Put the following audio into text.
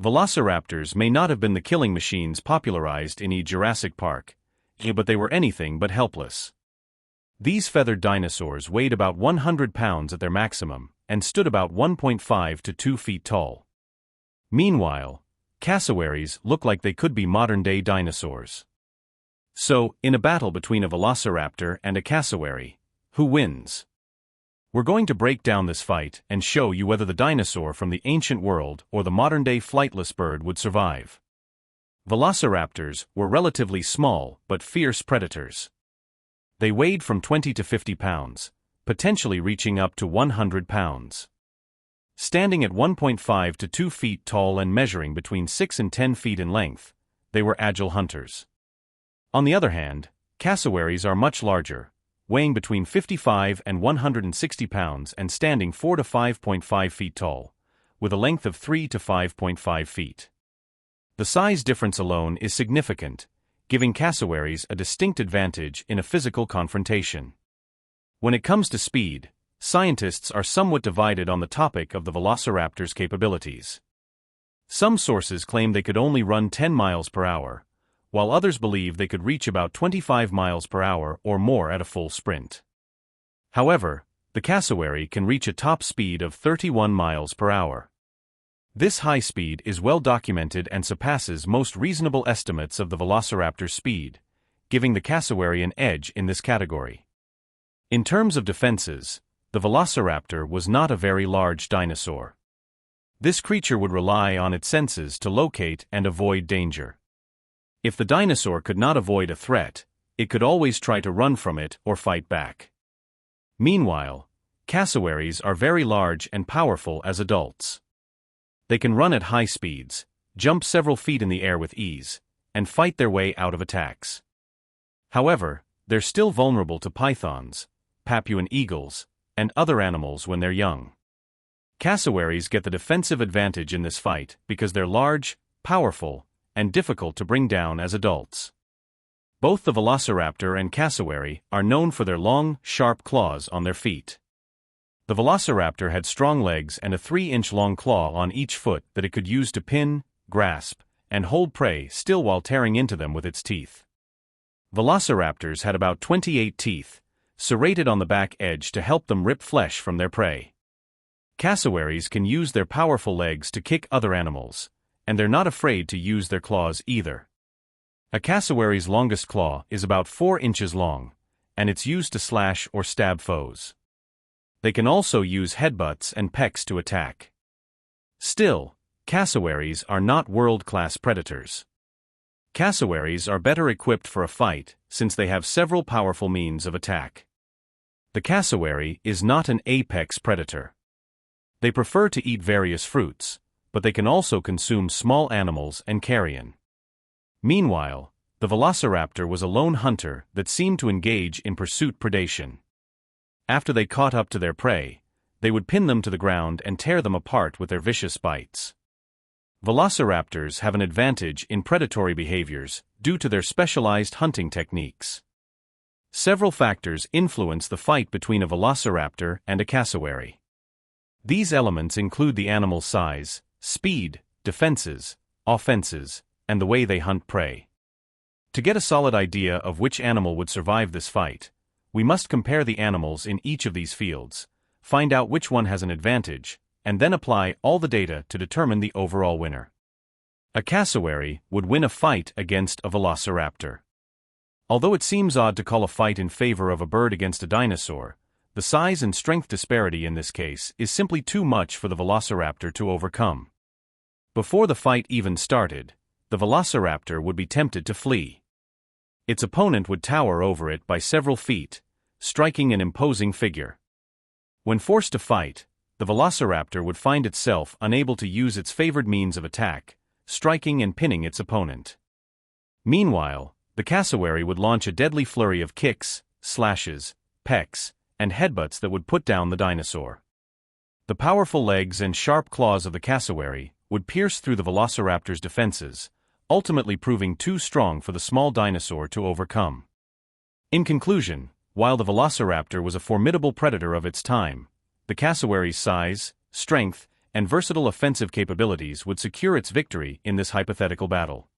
Velociraptors may not have been the killing machines popularized in Jurassic Park, but they were anything but helpless. These feathered dinosaurs weighed about 100 pounds at their maximum, and stood about 1.5 to 2 feet tall. Meanwhile, cassowaries look like they could be modern-day dinosaurs. So, in a battle between a velociraptor and a cassowary, who wins? We're going to break down this fight and show you whether the dinosaur from the ancient world or the modern-day flightless bird would survive. Velociraptors were relatively small but fierce predators. They weighed from 20 to 50 pounds, potentially reaching up to 100 pounds. Standing at 1.5 to 2 feet tall and measuring between 6 and 10 feet in length, they were agile hunters. On the other hand, cassowaries are much larger, weighing between 55 and 160 pounds and standing 4 to 5.5 feet tall, with a length of 3 to 5.5 feet. The size difference alone is significant, giving cassowaries a distinct advantage in a physical confrontation. When it comes to speed, scientists are somewhat divided on the topic of the velociraptor's capabilities. Some sources claim they could only run 10 miles per hour, while others believe they could reach about 25 miles per hour or more at a full sprint. However, the cassowary can reach a top speed of 31 miles per hour. This high speed is well documented and surpasses most reasonable estimates of the velociraptor's speed, giving the cassowary an edge in this category. In terms of defenses, the velociraptor was not a very large dinosaur. This creature would rely on its senses to locate and avoid danger. If the dinosaur could not avoid a threat, it could always try to run from it or fight back. Meanwhile, cassowaries are very large and powerful as adults. They can run at high speeds, jump several feet in the air with ease, and fight their way out of attacks. However, they're still vulnerable to pythons, Papuan eagles, and other animals when they're young. Cassowaries get the defensive advantage in this fight because they're large, powerful, and difficult to bring down as adults. Both the velociraptor and cassowary are known for their long, sharp claws on their feet. The velociraptor had strong legs and a 3-inch-long claw on each foot that it could use to pin, grasp, and hold prey still while tearing into them with its teeth. Velociraptors had about 28 teeth, serrated on the back edge to help them rip flesh from their prey. Cassowaries can use their powerful legs to kick other animals, and they're not afraid to use their claws either. A cassowary's longest claw is about 4 inches long, and it's used to slash or stab foes. They can also use headbutts and pecks to attack. Still, cassowaries are not world-class predators. Cassowaries are better equipped for a fight since they have several powerful means of attack. The cassowary is not an apex predator. They prefer to eat various fruits, but they can also consume small animals and carrion. Meanwhile, the velociraptor was a lone hunter that seemed to engage in pursuit predation. After they caught up to their prey, they would pin them to the ground and tear them apart with their vicious bites. Velociraptors have an advantage in predatory behaviors due to their specialized hunting techniques. Several factors influence the fight between a velociraptor and a cassowary. These elements include the animal's size, speed, defenses, offenses, and the way they hunt prey. To get a solid idea of which animal would survive this fight, we must compare the animals in each of these fields, find out which one has an advantage, and then apply all the data to determine the overall winner. A cassowary would win a fight against a velociraptor. Although it seems odd to call a fight in favor of a bird against a dinosaur, the size and strength disparity in this case is simply too much for the velociraptor to overcome. Before the fight even started, the velociraptor would be tempted to flee. Its opponent would tower over it by several feet, striking an imposing figure. When forced to fight, the velociraptor would find itself unable to use its favored means of attack, striking and pinning its opponent. Meanwhile, the cassowary would launch a deadly flurry of kicks, slashes, pecks, and headbutts that would put down the dinosaur. The powerful legs and sharp claws of the cassowary would pierce through the velociraptor's defenses, ultimately proving too strong for the small dinosaur to overcome. In conclusion, while the velociraptor was a formidable predator of its time, the cassowary's size, strength, and versatile offensive capabilities would secure its victory in this hypothetical battle.